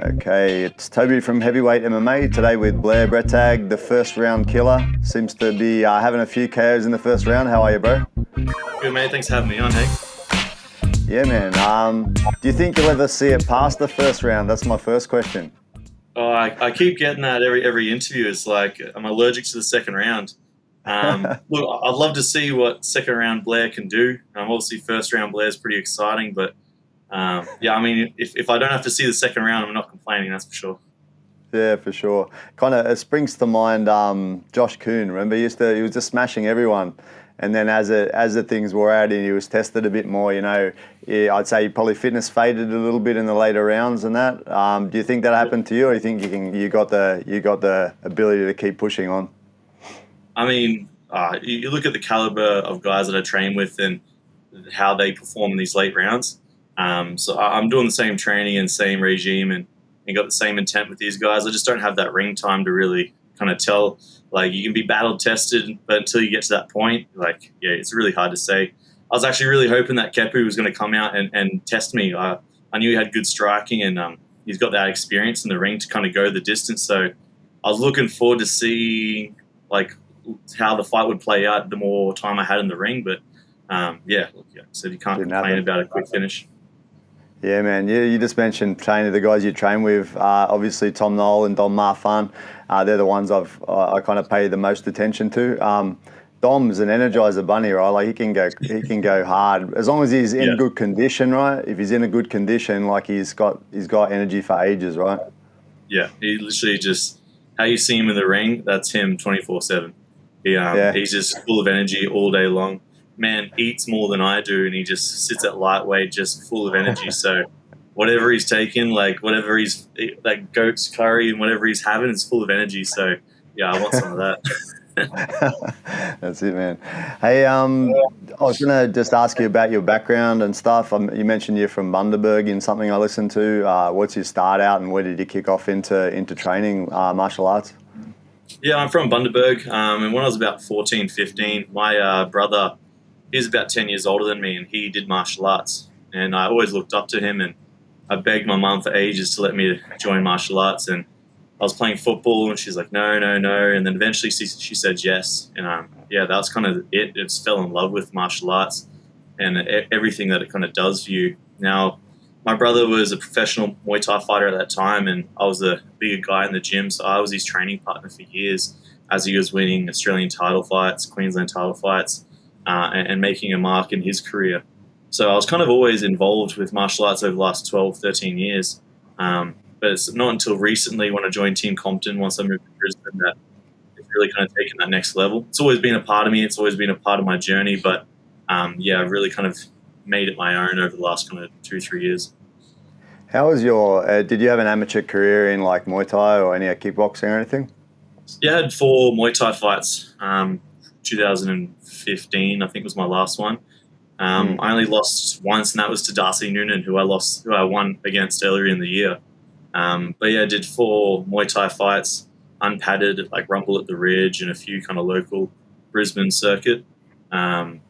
Okay, it's Toby from Heavyweight MMA today with Blair Bretag, the first round killer. Seems to be having a few KOs in the first round. How are you, bro? Good, mate. Thanks for having me on, hey? Yeah, man. Do you think you'll ever see it past the first round? That's my first question. Oh, I keep getting that every interview. It's like I'm allergic to the second round. Look, I'd love to see what second round Blair can do. Obviously, first round Blair is pretty exciting, but yeah, I mean, if I don't have to see the second round, I'm not complaining, that's for sure. Yeah, for sure. Kind of, it springs to mind Josh Kuhn. Remember, he was just smashing everyone, and then as the things wore out and he was tested a bit more, yeah, I'd say probably fitness faded a little bit in the later rounds and that. Do you think that happened to you, or do you think you got the ability to keep pushing on? I mean, you look at the caliber of guys that I train with and how they perform in these late rounds. So I'm doing the same training and same regime and got the same intent with these guys. I just don't have that ring time to really kind of tell. Like, you can be battle tested, but until you get to that point, like, yeah, it's really hard to say. I was actually really hoping that Kepu was going to come out and test me. I knew he had good striking and he's got that experience in the ring to kind of go the distance. So I was looking forward to see like how the fight would play out the more time I had in the ring. But so you can't complain about a quick finish. Yeah, man. You just mentioned training the guys you train with. Obviously, Tom Nolan and Dom Marfan. They're the ones I kind of pay the most attention to. Dom's an energizer bunny, right? Like, he can go hard as long as he's in good condition, right? If he's in a good condition, like he's got energy for ages, right? Yeah, he literally just, how you see him in the ring, that's him 24/7. He's just full of energy all day long. Man eats more than I do, and he just sits at lightweight, just full of energy. So whatever he's taking, like whatever he's like goat's curry and whatever he's having, is full of energy. So yeah, I want some of that. That's it, man. Hey, I was gonna just ask you about your background and stuff. You mentioned you're from Bundaberg in something I listened to. What's your start out, and where did you kick off into training martial arts? Yeah, I'm from Bundaberg, and when I was about 14, 15, my brother, he's about 10 years older than me, and he did martial arts. And I always looked up to him, and I begged my mum for ages to let me join martial arts. And I was playing football, and she's like, no, no, no. And then eventually she said yes. And that was kind of it. I just fell in love with martial arts and everything that it kind of does for you. Now, my brother was a professional Muay Thai fighter at that time, and I was a bigger guy in the gym. So I was his training partner for years as he was winning Australian title fights, Queensland title fights, and making a mark in his career. So I was kind of always involved with martial arts over the last 12, 13 years. But it's not until recently when I joined Team Compton, once I moved to Brisbane, that it's really kind of taken that next level. It's always been a part of me. It's always been a part of my journey. But I've really kind of made it my own over the last kind of 2-3 years. How was did you have an amateur career in like Muay Thai or any kickboxing or anything? Yeah, I had 4 Muay Thai fights. 2015, I think, was my last one. I only lost once, and that was to Darcy Noonan, who I won against earlier in the year. But yeah, I did 4 Muay Thai fights, unpadded, like Rumble at the Ridge and a few kind of local Brisbane circuit. And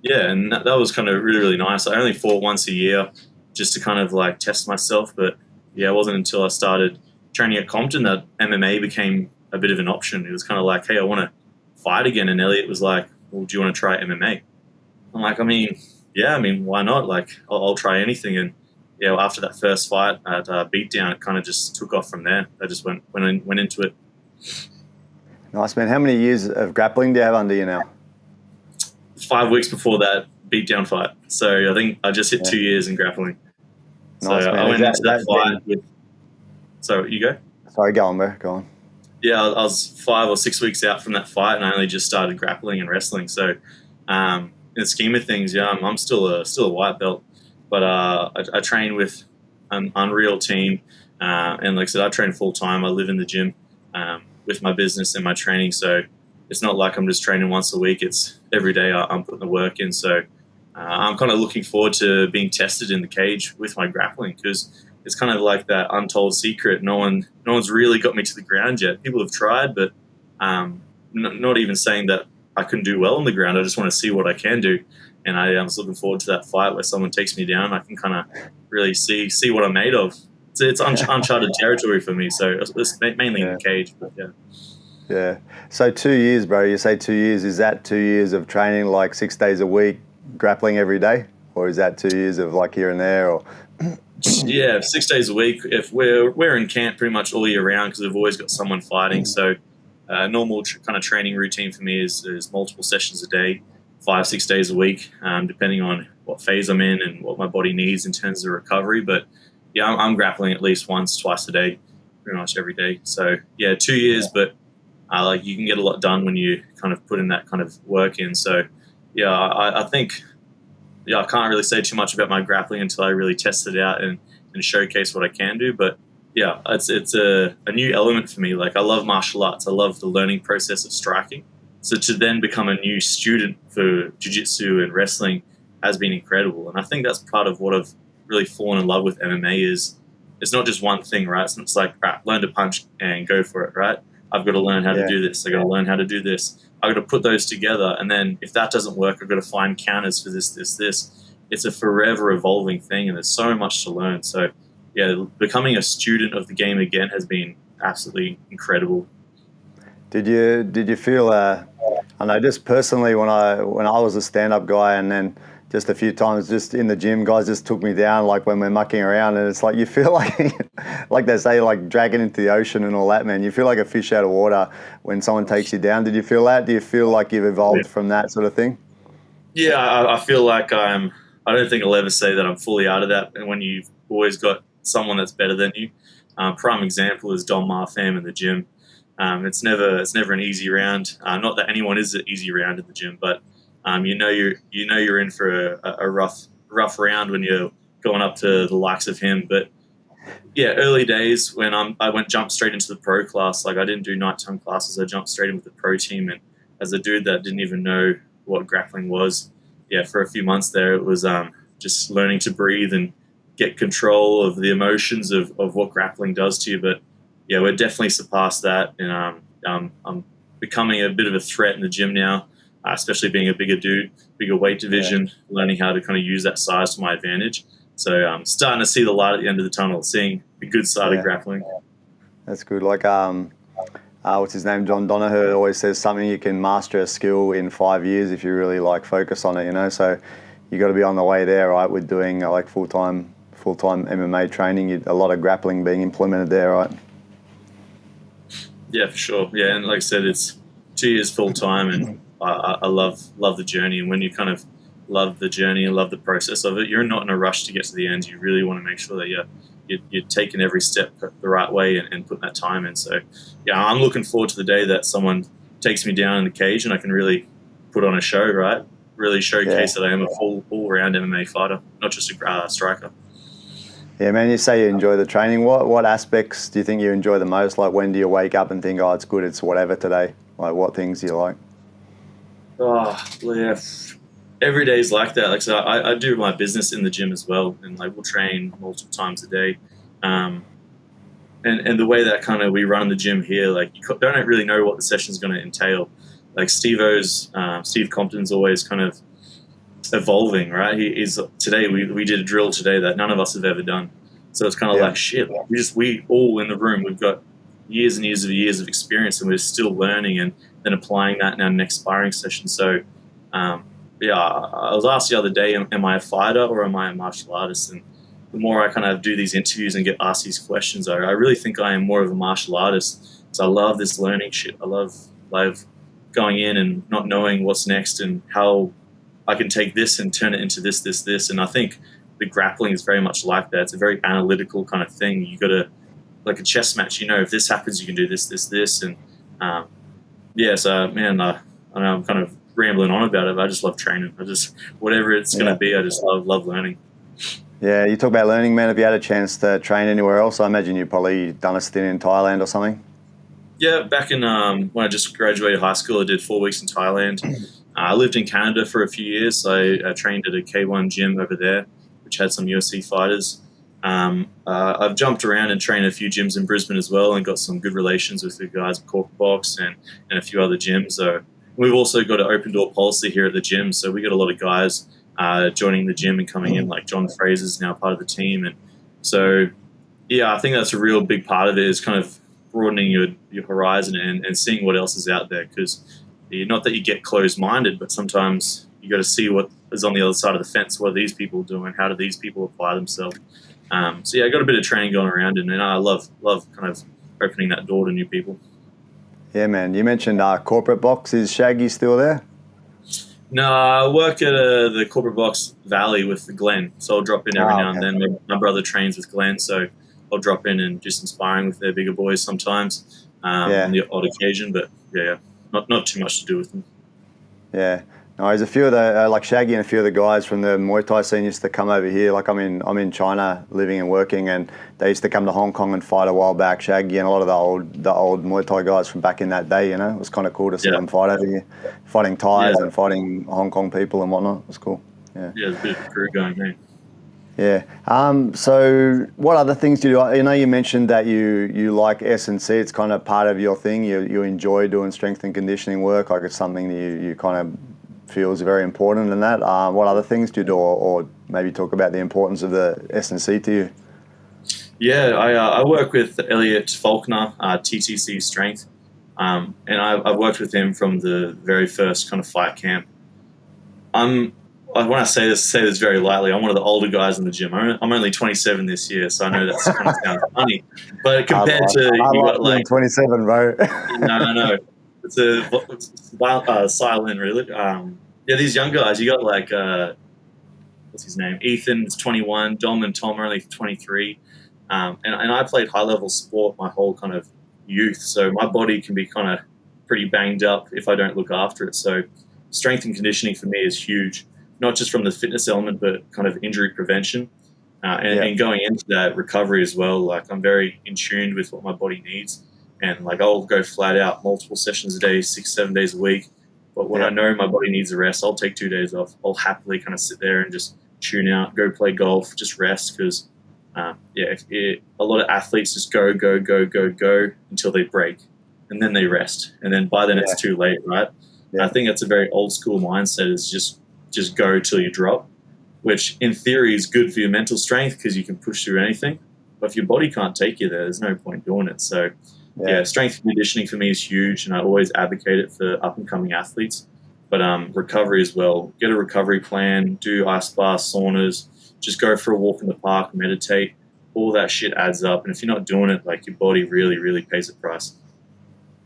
that was kind of really, really nice. I only fought once a year just to kind of like test myself. But yeah, it wasn't until I started training at Compton that MMA became a bit of an option. It was kind of like, hey, I want to fight again. And Elliot was like, well, do you want to try MMA? I'm like, why not? Like, I'll try anything. And after that first fight at Beatdown, it kind of just took off from there. I just went into it. Nice, man. How many years of grappling do you have under you now? 5 weeks before that Beatdown fight. So I think I just hit 2 years in grappling. Nice, so man. I went into that fight with... So you go? Sorry, go on, bro. Go on. Yeah, I was 5 or 6 weeks out from that fight, and I only just started grappling and wrestling. So in the scheme of things, I'm still a white belt. But I train with an unreal team. And like I said, I train full time. I live in the gym with my business and my training. So it's not like I'm just training once a week. It's every day I'm putting the work in. So I'm kind of looking forward to being tested in the cage with my grappling, because it's kind of like that untold secret. No one's really got me to the ground yet. People have tried, but not even saying that I can do well on the ground. I just want to see what I can do. And I was looking forward to that fight where someone takes me down. I can kind of really see what I'm made of. it's uncharted territory for me. So it's mainly in Yeah. the cage, but yeah. Yeah. So 2 years, bro. You say 2 years. Is that 2 years of training like 6 days a week, grappling every day, or is that 2 years of like here and there? Or Yeah, 6 days a week. If we're in camp pretty much all year round because we've always got someone fighting. So normal kind of training routine for me is multiple sessions a day, 5-6 days a week, depending on what phase I'm in and what my body needs in terms of recovery. But yeah, I'm grappling at least once, twice a day, pretty much every day. So yeah, 2 years, but like you can get a lot done when you kind of put in that kind of work in. So yeah, I think I can't really say too much about my grappling until I really test it out and showcase what I can do. But yeah, it's a new element for me. Like I love martial arts. I love the learning process of striking. So to then become a new student for jiu-jitsu and wrestling has been incredible. And I think that's part of what I've really fallen in love with MMA is it's not just one thing, right? It's not like, right, learn to punch and go for it, right? I've got to learn how to do this. I've got to learn how to do this. I've got to put those together. And then if that doesn't work, I've got to find counters for this. It's a forever evolving thing, and there's so much to learn. So, yeah, becoming a student of the game again has been absolutely incredible. Did you feel? I know just personally when I was a stand-up guy, and then just a few times just in the gym, guys just took me down like when we're mucking around, and it's like you feel like like they say, like dragging into the ocean and all that, man. You feel like a fish out of water when someone takes you down. Did you feel that? Do you feel like you've evolved from that sort of thing? Yeah, I feel like I don't think I'll ever say that I'm fully out of that. And when you've always got someone that's better than you, prime example is Don Marfam in the gym. It's never an easy round. Not that anyone is an easy round in the gym, but you're in for a rough round when you're going up to the likes of him. But yeah, early days when I jumped straight into the pro class. Like I didn't do nighttime classes. I jumped straight in with the pro team, and as a dude that didn't even know what grappling was, yeah, for a few months there, it was just learning to breathe and get control of the emotions of what grappling does to you. But yeah, we're definitely surpassed that, and I'm becoming a bit of a threat in the gym now, especially being a bigger dude, bigger weight division, learning how to kind of use that size to my advantage. So I'm starting to see the light at the end of the tunnel, seeing the good side of grappling. That's good. Like what's his name? John Donaher always says something you can master a skill in 5 years if you really like focus on it, you know. So you got to be on the way there, right? With doing like full-time MMA training, a lot of grappling being implemented there, right? Yeah, for sure. Yeah, and like I said, it's 2 years full time, and I love the journey. And when you kind of love the journey and love the process of it, you're not in a rush to get to the end. You really want to make sure that you're taking every step the right way and putting that time in. So, yeah, I'm looking forward to the day that someone takes me down in the cage and I can really put on a show, right? Really showcase that I am a all-round MMA fighter, not just a striker. Yeah, man, you say you enjoy the training. What aspects do you think you enjoy the most? Like when do you wake up and think, oh, it's good, it's whatever today? Like what things do you like? Oh, yeah. Every day is like that. Like, so I do my business in the gym as well, and like we'll train multiple times a day. And the way that kind of we run the gym here, like you don't really know what the session is going to entail. Like Steve Compton's always kind of evolving, right? Today we did a drill today that none of us have ever done. So it's kind of like shit. Like we all in the room, we've got years and years of experience, and we're still learning and then applying that in our next sparring session. So yeah, I was asked the other day, am I a fighter or am I a martial artist? And the more I kind of do these interviews and get asked these questions, I really think I am more of a martial artist. So I love this learning shit. I love going in and not knowing what's next and how I can take this and turn it into this. And I think the grappling is very much like that. It's a very analytical kind of thing. You got to, like a chess match, you know, if this happens, you can do this. And yeah, so man, I know I'm kind of rambling on about it, but I just love training. Whatever it's going to be, I just love learning. Yeah, you talk about learning, man. Have you had a chance to train anywhere else? I imagine you've probably done a stint in Thailand or something. Yeah, back in when I just graduated high school, I did 4 weeks in Thailand. I lived in Canada for a few years. So I trained at a K1 gym over there, which had some UFC fighters. I've jumped around and trained a few gyms in Brisbane as well, and got some good relations with the guys at Cork Box and a few other gyms. So we've also got an open door policy here at the gym. So we got a lot of guys joining the gym and coming in, like John Fraser's now part of the team. And so, Yeah, I think that's a real big part of it, is kind of broadening your horizon and seeing what else is out there. Because not that you get closed-minded, but sometimes you got to see what is on the other side of the fence. What are these people doing? How do these people apply themselves? So yeah, I got a bit of training going around, and I love kind of opening that door to new people. Yeah, man. You mentioned corporate box. Is Shaggy still there? No, I work at the corporate box Valley with the Glenn, so I'll drop in every now and Okay. then. My brother trains with Glenn, so I'll drop in and do some sparring with their bigger boys sometimes Yeah. on the odd occasion. But yeah, not too much to do with them. Yeah. No, there's a few of the like Shaggy and a few of the guys from the Muay Thai scene used to come over here. Like I'm in China living and working, and they used to come to Hong Kong and fight a while back. Shaggy and a lot of the old Muay Thai guys from back in that day. You know, it was kind of cool to see them fight over here, fighting Thais and fighting Hong Kong people and whatnot. It was cool. Yeah. Yeah, there's a bit of a crew going, hey. Yeah. So what other things do you do? You know, you mentioned that you like S&C. It's kind of part of your thing. You enjoy doing strength and conditioning work. Like it's something that you kind of feel is very important in that. What other things do you do, or maybe talk about the importance of the S&C to you? Yeah, I work with Elliot Faulkner, TTC Strength, and I've worked with him from the very first kind of fight camp. When I say this very lightly, I'm one of the older guys in the gym. I'm only 27 this year, so I know that's kind of sounds funny. But compared to you got like 27, bro. no, it's a silent really. Yeah, these young guys, you got like what's his name? Ethan's 21, Dom and Tom are only 23, and I played high level sport my whole kind of youth, so my body can be kind of pretty banged up if I don't look after it. So strength and conditioning for me is huge, not just from the fitness element, but kind of injury prevention. And going into that recovery as well. Like I'm very in tune with what my body needs, and like I'll go flat out multiple sessions a day, 6-7 days a week. But when I know my body needs a rest, I'll take 2 days off. I'll happily kind of sit there and just tune out, go play golf, just rest. Because a lot of athletes just go until they break, and then they rest, and then by then it's too late, right? And I think that's a very old school mindset, is just go till you drop, which in theory is good for your mental strength because you can push through anything. But if your body can't take you there, there's no point doing it. So strength and conditioning for me is huge, and I always advocate it for up and coming athletes. But recovery as well. Get a recovery plan, do ice baths, saunas, just go for a walk in the park, meditate. All that shit adds up. And if you're not doing it, like your body really, really pays a price.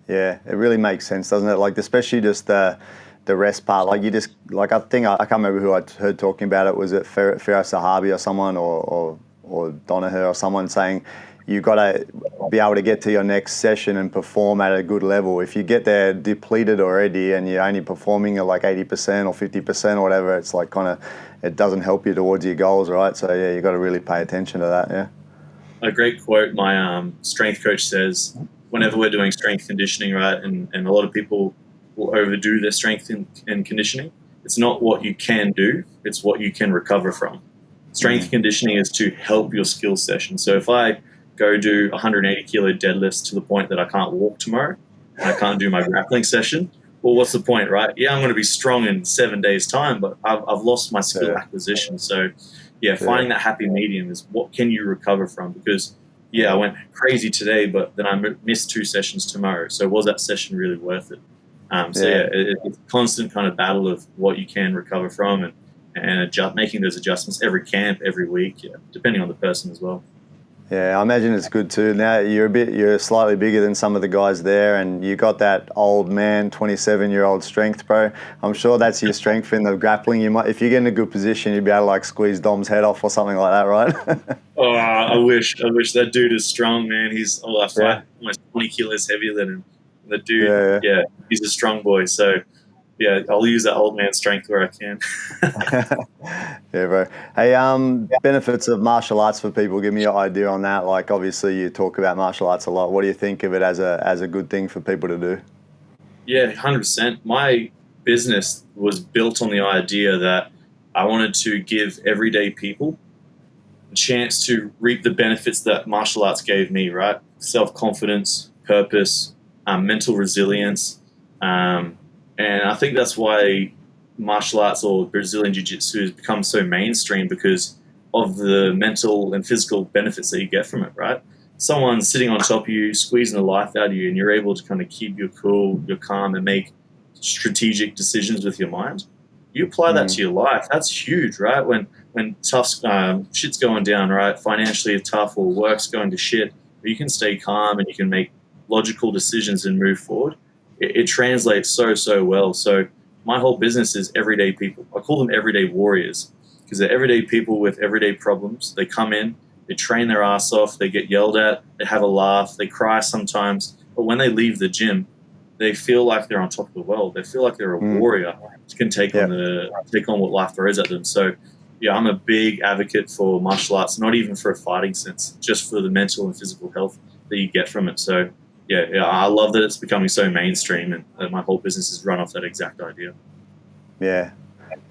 Yeah, it really makes sense, doesn't it? Like especially just the rest part. Like you just like I think I can't remember who I heard talking about it. Was it Firas Sahabi or someone or Donaher or someone saying you've got to be able to get to your next session and perform at a good level. If you get there depleted already and you're only performing at like 80% or 50% or whatever, it's like kind of it doesn't help you towards your goals, right? So yeah, you got to really pay attention to that. Yeah. A great quote my strength coach says, whenever we're doing strength conditioning, right, and a lot of people will overdo their strength and conditioning, it's not what you can do, it's what you can recover from. Strength conditioning is to help your skill session. So if I go do 180 kilo deadlifts to the point that I can't walk tomorrow and I can't do my grappling session, well, what's the point, right? Yeah, I'm going to be strong in 7 days' time, but I've lost my skill acquisition. So finding that happy medium is what can you recover from? Because I went crazy today, but then I missed 2 sessions tomorrow. So was that session really worth it? It's a constant kind of battle of what you can recover from and making those adjustments every camp, every week, depending on the person as well. Yeah, I imagine it's good too. Now you're slightly bigger than some of the guys there, and you got that old man, 27-year-old strength, bro. I'm sure that's your strength in the grappling. You might, if you get in a good position, you'd be able to like squeeze Dom's head off or something like that, right? Oh, I wish that dude is strong, man. He's I fight almost 20 kilos heavier than him. The dude, he's a strong boy. So I'll use that old man strength where I can. Yeah, bro. Hey, benefits of martial arts for people. Give me your idea on that. Like, obviously, you talk about martial arts a lot. What do you think of it as a good thing for people to do? Yeah, 100%. My business was built on the idea that I wanted to give everyday people a chance to reap the benefits that martial arts gave me, right? Self-confidence, purpose, mental resilience. And I think that's why martial arts or Brazilian Jiu-Jitsu has become so mainstream, because of the mental and physical benefits that you get from it, right? Someone's sitting on top of you, squeezing the life out of you, and you're able to kind of keep your cool, your calm, and make strategic decisions with your mind. You apply that to your life, that's huge, right? When tough shit's going down, right? Financially it's tough, or work's going to shit, but you can stay calm and you can make logical decisions and move forward. It translates so well. So my whole business is everyday people. I call them everyday warriors because they're everyday people with everyday problems. They come in, they train their ass off, they get yelled at, they have a laugh, they cry sometimes, but when they leave the gym, they feel like they're on top of the world. They feel like they're a warrior who can take on what life throws at them. So yeah, I'm a big advocate for martial arts, not even for a fighting sense, just for the mental and physical health that you get from it. So yeah, I love that it's becoming so mainstream, and my whole business is run off that exact idea. Yeah.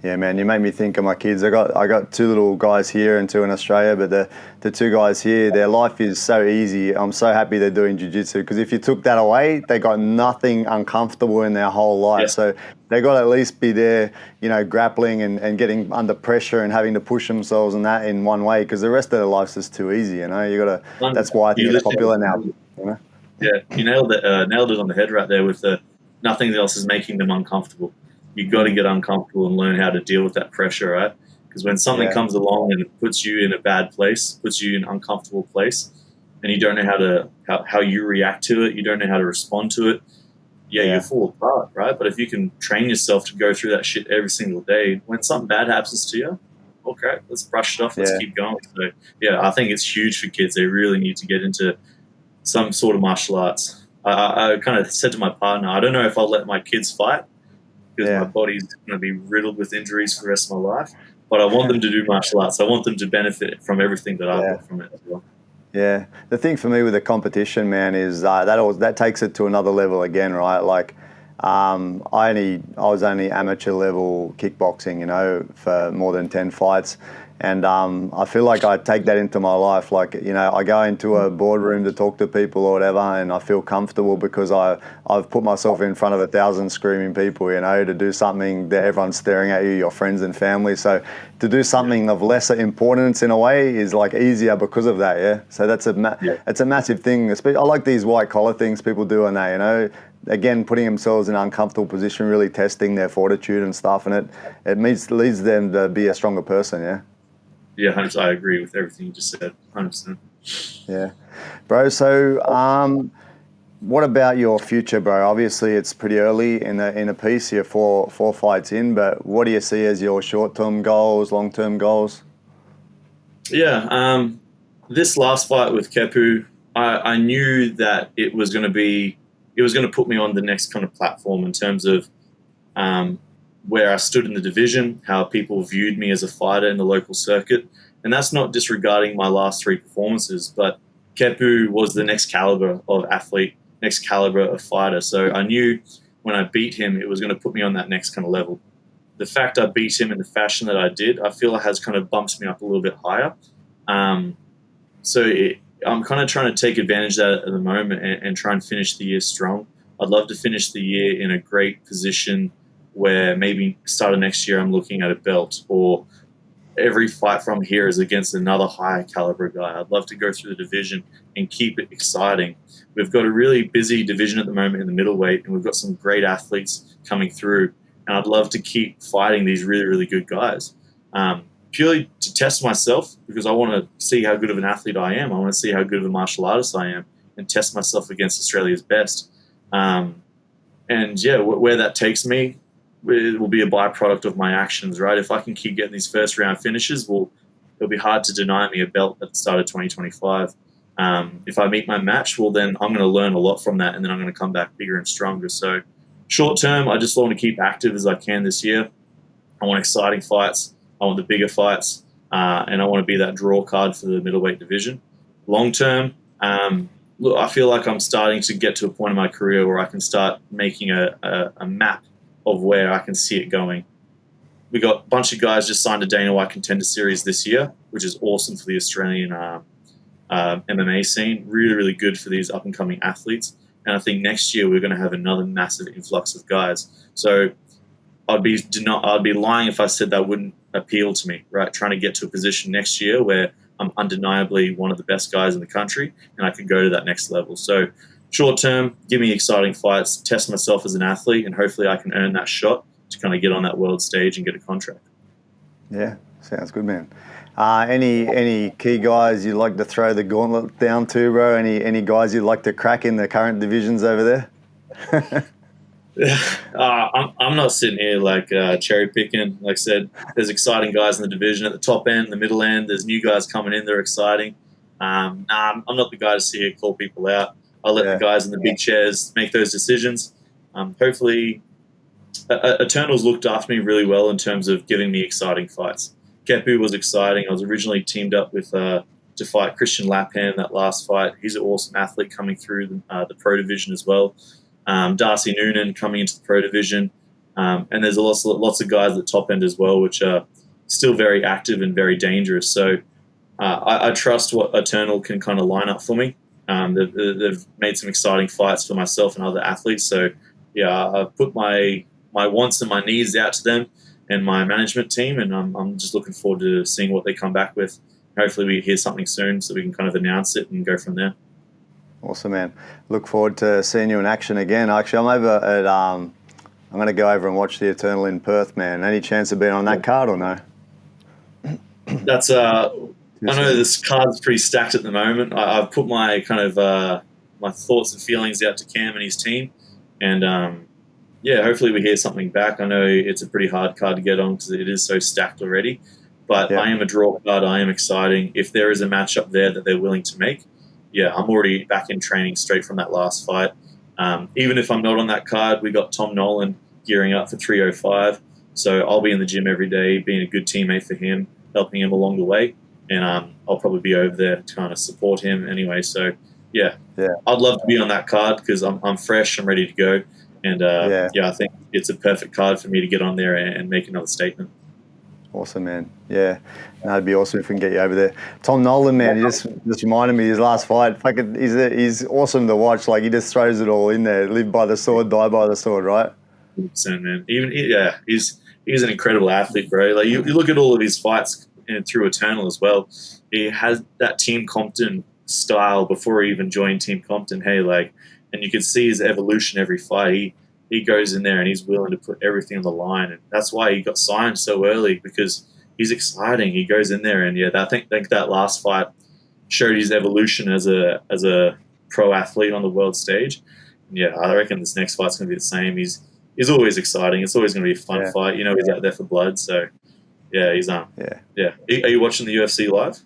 Yeah, man, you make me think of my kids. I got two little guys here and two in Australia, but the two guys here, their life is so easy. I'm so happy they're doing jiu-jitsu, because if you took that away, they got nothing uncomfortable in their whole life. Yes. So they got to at least be there, grappling and getting under pressure and having to push themselves and that in one way, because the rest of their life's just too easy. You got to. That's why I think it's popular now. Yeah, you nailed it on the head right there with the nothing else is making them uncomfortable. You've got to get uncomfortable and learn how to deal with that pressure, right? Because when something comes along and it puts you in a bad place, puts you in an uncomfortable place, and you don't know how you react to it, you don't know how to respond to it, you fall apart, right? But if you can train yourself to go through that shit every single day, when something bad happens to you, okay, let's brush it off, let's keep going. So yeah, I think it's huge for kids. They really need to get into some sort of martial arts. I kind of said to my partner, I don't know if I'll let my kids fight, because my body's going to be riddled with injuries for the rest of my life. But I want them to do martial arts. I want them to benefit from everything that I've got from it as well. Yeah. The thing for me with the competition, man, is that takes it to another level again, right? Like, I was only amateur level kickboxing, for more than 10 fights. And I feel like I take that into my life. Like, I go into a boardroom to talk to people or whatever, and I feel comfortable because I've put myself in front of 1,000 screaming people, to do something that everyone's staring at you, your friends and family. So to do something of lesser importance in a way is like easier because of that, yeah? So that's it's a massive thing. I like these white collar things people do and that, again, putting themselves in an uncomfortable position, really testing their fortitude and stuff, and it leads them to be a stronger person, yeah? Yeah, 100%. I agree with everything you just said, 100%. Yeah. Bro, so what about your future, bro? Obviously, it's pretty early in a piece. You're four fights in, but what do you see as your short-term goals, long-term goals? Yeah, this last fight with Kepu, I knew that it was going to put me on the next kind of platform in terms of where I stood in the division, how people viewed me as a fighter in the local circuit. And that's not disregarding my last three performances, but Kepu was the next caliber of athlete, next caliber of fighter. So I knew when I beat him, it was going to put me on that next kind of level. The fact I beat him in the fashion that I did, I feel it has kind of bumped me up a little bit higher. I'm kind of trying to take advantage of that at the moment and try and finish the year strong. I'd love to finish the year in a great position where maybe start of next year I'm looking at a belt, or every fight from here is against another high caliber guy. I'd love to go through the division and keep it exciting. We've got a really busy division at the moment in the middleweight, and we've got some great athletes coming through, and I'd love to keep fighting these really, really good guys. Purely to test myself, because I want to see how good of an athlete I am. I want to see how good of a martial artist I am and test myself against Australia's best. And yeah, where that takes me, it will be a byproduct of my actions, right? If I can keep getting these first round finishes, it'll be hard to deny me a belt at the start of 2025. If I meet my match, well, then I'm going to learn a lot from that, and then I'm going to come back bigger and stronger. So short term, I just want to keep active as I can this year. I want exciting fights. I want the bigger fights, and I want to be that draw card for the middleweight division. Long term, look, I feel like I'm starting to get to a point in my career where I can start making a map of where I can see it going. We got a bunch of guys just signed a Dana White Contender Series this year, which is awesome for the Australian MMA scene. Really, really good for these up-and-coming athletes. And I think next year we're going to have another massive influx of guys. So I'd be lying if I said that wouldn't appeal to me, right? Trying to get to a position next year where I'm undeniably one of the best guys in the country and I could go to that next level. So short term, give me exciting fights, test myself as an athlete, and hopefully I can earn that shot to kind of get on that world stage and get a contract. Yeah, sounds good, man. Any key guys you'd like to throw the gauntlet down to, bro? Any guys you'd like to crack in the current divisions over there? I'm not sitting here like cherry picking. Like I said, there's exciting guys in the division at the top end, the middle end. There's new guys coming in. They're exciting. I'm not the guy to sit here call people out. I'll let the guys in the big chairs make those decisions. Hopefully, Eternal's looked after me really well in terms of giving me exciting fights. Kepu was exciting. I was originally teamed up with to fight Christian Lappan in that last fight. He's an awesome athlete coming through the pro division as well. Darcy Noonan coming into the pro division. And there's lots of guys at the top end as well, which are still very active and very dangerous. So I trust what Eternal can kind of line up for me. They've made some exciting fights for myself and other athletes. So, yeah, I've put my wants and my needs out to them and my management team, and I'm just looking forward to seeing what they come back with. Hopefully we hear something soon so we can kind of announce it and go from there. Awesome, man. Look forward to seeing you in action again. Actually, I'm over at I'm going to go over and watch the Eternal in Perth, man. Any chance of being on that card or no? That's I know this card's pretty stacked at the moment. I've put my kind of my thoughts and feelings out to Cam and his team, and yeah, hopefully we hear something back. I know it's a pretty hard card to get on because it is so stacked already, but I am a draw card. I am exciting. If there is a matchup there that they're willing to make, yeah, I'm already back in training straight from that last fight. Even if I'm not on that card, we got Tom Nolan gearing up for 305, so I'll be in the gym every day, being a good teammate for him, helping him along the way, and I'll probably be over there to kind of support him anyway. So yeah, I'd love to be on that card because I'm fresh, I'm ready to go. And I think it's a perfect card for me to get on there and make another statement. Awesome, man. Yeah, that'd be awesome if we can get you over there. Tom Nolan, man, he just reminded me his last fight. Fucking, he's awesome to watch. Like, he just throws it all in there. Live by the sword, die by the sword, right? 100%, man. He's an incredible athlete, bro. Like you look at all of his fights and through Eternal as well. He has that Team Compton style before he even joined Team Compton. Hey, like. And you can see his evolution every fight. He goes in there and he's willing to put everything on the line, and that's why he got signed so early, because he's exciting. He goes in there, and I think that last fight showed his evolution as a pro athlete on the world stage. And I reckon this next fight's going to be the same. He's always exciting. It's always going to be a fun fight. He's out there for blood. So he's Are you watching the UFC live?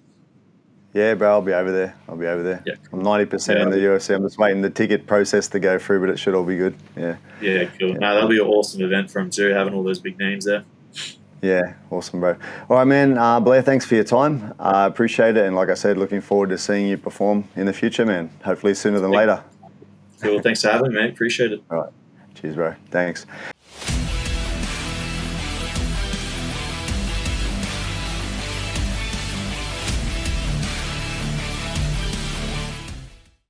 Yeah, bro, I'll be over there. Yeah. I'm 90% in the UFC. I'm just waiting the ticket process to go through, but it should all be good. Yeah. Yeah, cool. No, that'll be an awesome event for him too, having all those big names there. Yeah, awesome, bro. All right, man. Blair, thanks for your time. I appreciate it. And like I said, looking forward to seeing you perform in the future, man. Hopefully sooner than later. Cool. Thanks for having me, mate. Appreciate it. All right. Cheers, bro. Thanks.